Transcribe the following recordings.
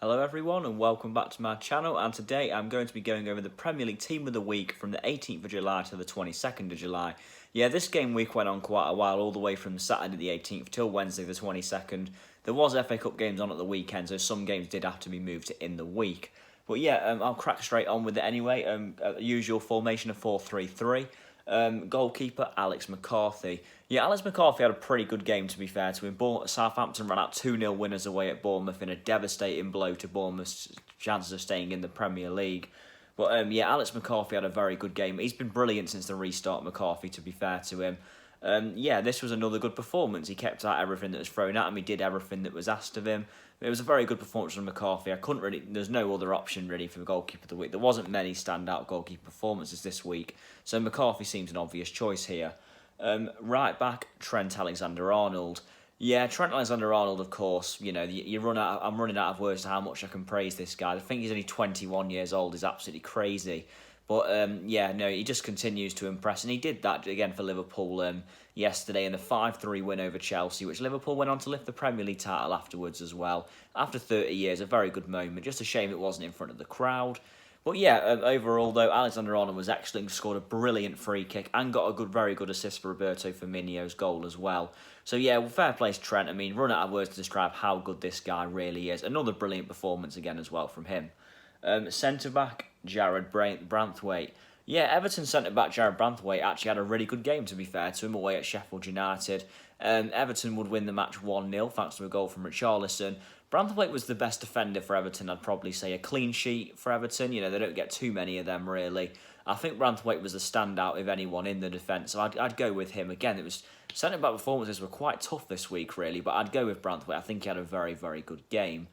Hello everyone and welcome back to my channel, and today I'm going to be going over the Premier League Team of the Week from the 18th of July to the 22nd of July. Yeah, this game week went on quite a while, all the way from Saturday the 18th till Wednesday the 22nd. There was FA Cup games on at the weekend, so some games did have to be moved to in the week. But yeah, I'll crack straight on with it anyway. Usual formation of 4-3-3. Goalkeeper Alex McCarthy. Yeah, Alex McCarthy had a pretty good game, to be fair to him. Southampton ran out 2-0 winners away at Bournemouth in a devastating blow to Bournemouth's chances of staying in the Premier League. But yeah, Alex McCarthy had a very good game. He's been brilliant since the restart, McCarthy, to be fair to him. Yeah, this was another good performance. He kept out everything that was thrown at him. He did everything that was asked of him. It was a very good performance from McCarthy. There's no other option really for the goalkeeper of the week. There wasn't many standout goalkeeper performances this week, so McCarthy seems an obvious choice here. Right back, Trent Alexander-Arnold. Yeah, Trent Alexander-Arnold, of course, you know, I'm running out of words to how much I can praise this guy. I think he's only 21 years old. He's absolutely crazy. But yeah, no, he just continues to impress, and he did that again for Liverpool yesterday in the 5-3 win over Chelsea, which Liverpool went on to lift the Premier League title afterwards as well. After 30 years, a very good moment. Just a shame it wasn't in front of the crowd. But yeah, overall though, Alexander-Arnold was excellent, scored a brilliant free kick and got a very good assist for Roberto Firmino's goal as well. So yeah, well, fair play to Trent. I mean, run out of words to describe how good this guy really is. Another brilliant performance again as well from him. Centre-back, Jared Branthwaite. Yeah, Everton centre-back Jared Branthwaite actually had a really good game, to be fair to him, away at Sheffield United. Everton would win the match 1-0 thanks to a goal from Richarlison. Branthwaite was the best defender for Everton. I'd probably say a clean sheet for Everton. You know, they don't get too many of them, really. I think Branthwaite was the standout of anyone in the defence, so I'd go with him. Again, centre-back performances were quite tough this week, really, but I'd go with Branthwaite. I think he had a very, very good game.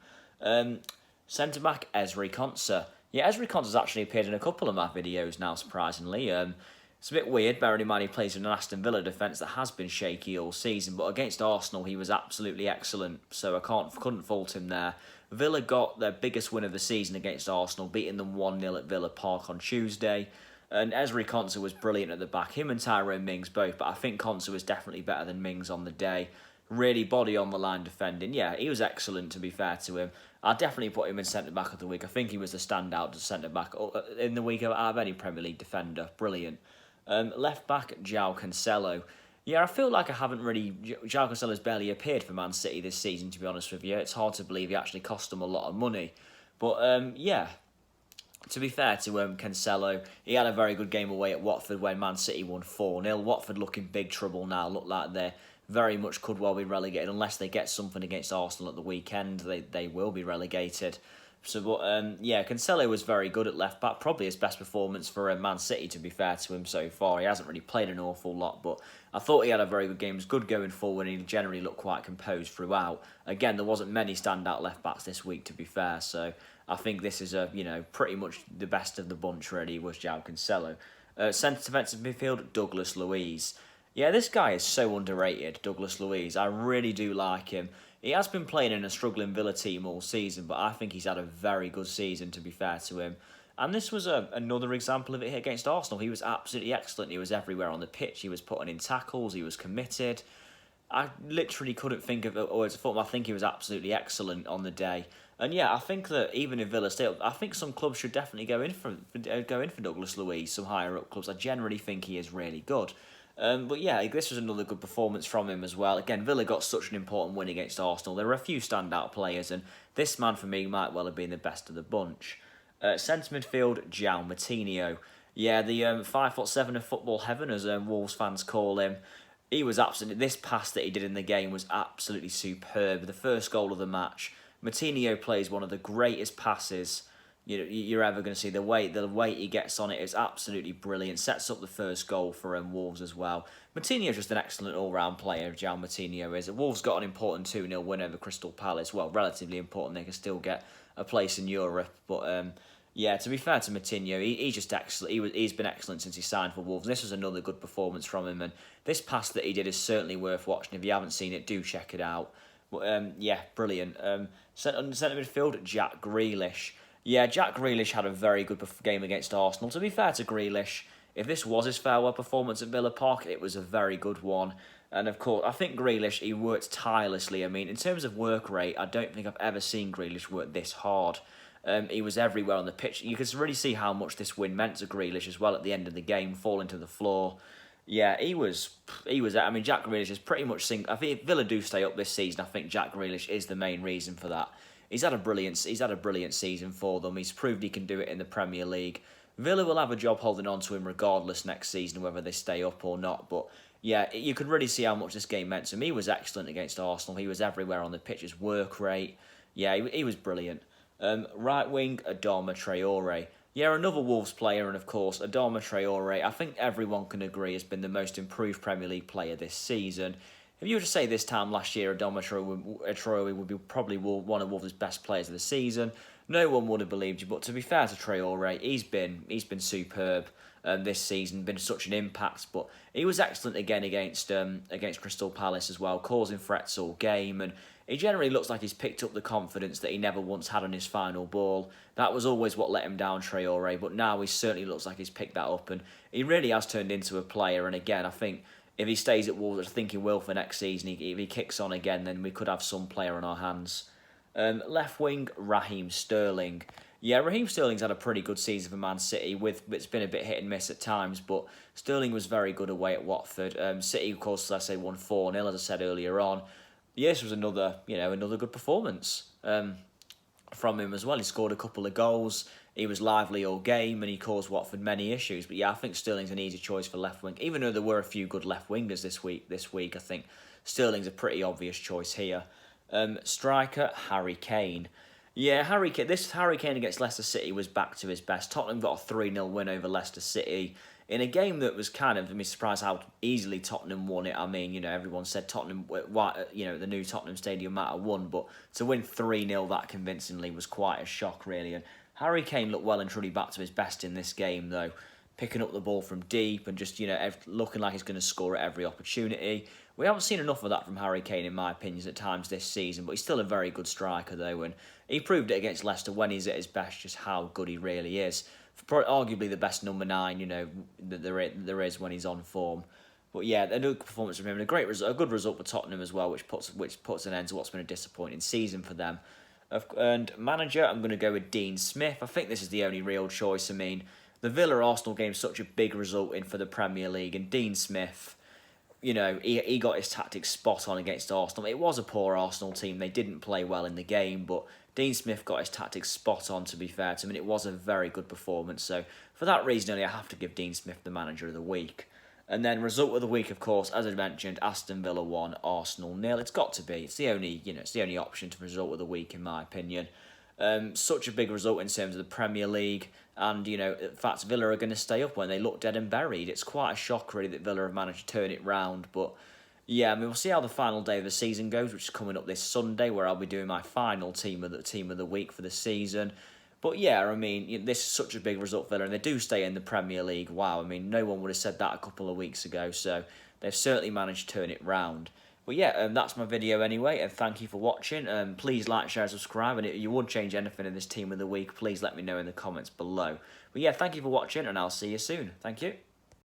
Centre-back, Ezri Konsa. Yeah, Ezri Konsa's actually appeared in a couple of my videos now, surprisingly. It's a bit weird, bearing in mind he plays in an Aston Villa defence that has been shaky all season, but against Arsenal he was absolutely excellent, so I couldn't fault him there. Villa got their biggest win of the season against Arsenal, beating them 1-0 at Villa Park on Tuesday. And Ezri Konsa was brilliant at the back, him and Tyrone Mings both, but I think Konsa was definitely better than Mings on the day. Really body on the line defending. Yeah, he was excellent, to be fair to him. I'd definitely put him in centre-back of the week. I think he was the standout centre-back in the week out of any Premier League defender. Brilliant. Left-back, João Cancelo. Yeah, I feel like I haven't really... João Cancelo's barely appeared for Man City this season, to be honest with you. It's hard to believe he actually cost them a lot of money. But, yeah, to be fair to Cancelo, he had a very good game away at Watford when Man City won 4-0. Watford looking big trouble now. Look like they're very much could well be relegated. Unless they get something against Arsenal at the weekend, they will be relegated. So, but yeah, Cancelo was very good at left back. Probably his best performance for Man City, to be fair to him so far. He hasn't really played an awful lot, but I thought he had a very good game. He was good going forward, and he generally looked quite composed throughout. Again, there wasn't many standout left backs this week, to be fair. So I think this is pretty much the best of the bunch. Really was João Cancelo. Centre defensive midfield, Douglas Luiz. Yeah, this guy is so underrated, Douglas Luiz. I really do like him. He has been playing in a struggling Villa team all season, but I think he's had a very good season, to be fair to him. And this was another example of it here against Arsenal. He was absolutely excellent. He was everywhere on the pitch. He was putting in tackles. He was committed. I literally couldn't think of words to put him. I think he was absolutely excellent on the day. And yeah, I think that even in Villa still, I think some clubs should definitely go in for Douglas Luiz, some higher up clubs. I generally think he is really good. But yeah, this was another good performance from him as well. Again, Villa got such an important win against Arsenal. There were a few standout players, and this man for me might well have been the best of the bunch. Centre midfield, João Moutinho. Yeah, the 5'7" of football heaven, as Wolves fans call him. He was absolutely... This pass that he did in the game was absolutely superb. The first goal of the match. Moutinho plays one of the greatest passes you're ever going to see. The weight he gets on it is absolutely brilliant. Sets up the first goal for Wolves as well. Moutinho is just an excellent all-round player, João Moutinho is. Wolves got an important 2-0 win over Crystal Palace. Well, relatively important. They can still get a place in Europe. But yeah, to be fair to Moutinho, he's just excellent. He's been excellent since he signed for Wolves. And this was another good performance from him. And this pass that he did is certainly worth watching. If you haven't seen it, do check it out. But yeah, brilliant. Centre midfield, Jack Grealish. Yeah, Jack Grealish had a very good game against Arsenal. To be fair to Grealish, if this was his farewell performance at Villa Park, it was a very good one. And of course, I think Grealish, he worked tirelessly. I mean, in terms of work rate, I don't think I've ever seen Grealish work this hard. He was everywhere on the pitch. You can really see how much this win meant to Grealish as well at the end of the game, falling to the floor. Yeah, he was. I mean, Jack Grealish is pretty much. I think if Villa do stay up this season, I think Jack Grealish is the main reason for that. He's had a brilliant season for them. He's proved he can do it in the Premier League. Villa will have a job holding on to him regardless next season, whether they stay up or not. But yeah, you could really see how much this game meant to him. He was excellent against Arsenal. He was everywhere on the pitch. His work rate, yeah, he was brilliant. Right wing, Adama Traore. Yeah, another Wolves player, and of course, Adama Traore, I think everyone can agree, has been the most improved Premier League player this season. If you were to say this time last year, Adama Traore would be probably one of Wolves' best players of the season, no one would have believed you. But to be fair to Traore, he's been superb this season, been such an impact. But he was excellent again against Crystal Palace as well, causing threats all game, and he generally looks like he's picked up the confidence that he never once had on his final ball. That was always what let him down, Traore, but now he certainly looks like he's picked that up, and he really has turned into a player. And again, I think if he stays at Wolves, I think he will for next season. If he kicks on again, then we could have some player on our hands. Left wing, Raheem Sterling. Yeah, Raheem Sterling's had a pretty good season for Man City. It's been a bit hit and miss at times, but Sterling was very good away at Watford. City, of course, as I say, won 4-0, as I said earlier on. Yeah, this was another good performance from him as well. He scored a couple of goals. He was lively all game, and he caused Watford many issues. But yeah, I think Sterling's an easy choice for left wing. Even though there were a few good left wingers this week, I think Sterling's a pretty obvious choice here. Striker, Harry Kane. Yeah, Harry Kane against Leicester City was back to his best. Tottenham got a 3-0 win over Leicester City in a game that was kind of, surprised how easily Tottenham won it. I mean, everyone said Tottenham, the new Tottenham Stadium might have won, but to win 3-0 that convincingly was quite a shock, really. And Harry Kane looked well and truly back to his best in this game, though, picking up the ball from deep and just, looking like he's going to score at every opportunity. We haven't seen enough of that from Harry Kane, in my opinion, at times this season, but he's still a very good striker, though, and he proved it against Leicester when he's at his best, just how good he really is. Arguably the best number 9, that there is when he's on form. But yeah, a good performance from him, and a good result for Tottenham as well, which puts an end to what's been a disappointing season for them. And manager, I'm going to go with Dean Smith. I think this is the only real choice. I mean, the Villa-Arsenal game is such a big result in for the Premier League, and Dean Smith, he got his tactics spot on against Arsenal. It was a poor Arsenal team. They didn't play well in the game, but Dean Smith got his tactics spot on, to be fair to him, and it was a very good performance. So for that reason only, I have to give Dean Smith the manager of the week. And then result of the week, of course, as I mentioned, Aston Villa 1, Arsenal 0. It's got to be. It's the only option to result of the week, in my opinion. Such a big result in terms of the Premier League, and in fact Villa are going to stay up when they look dead and buried. It's quite a shock, really, that Villa have managed to turn it round. But yeah, we'll see how the final day of the season goes, which is coming up this Sunday, where I'll be doing my final team of the week for the season. But yeah, this is such a big result for Villa, and they do stay in the Premier League. Wow, no one would have said that a couple of weeks ago, so they've certainly managed to turn it round. But yeah, that's my video anyway, and thank you for watching. Please like, share, subscribe, and if you would change anything in this team of the week, please let me know in the comments below. But yeah, thank you for watching, and I'll see you soon. Thank you.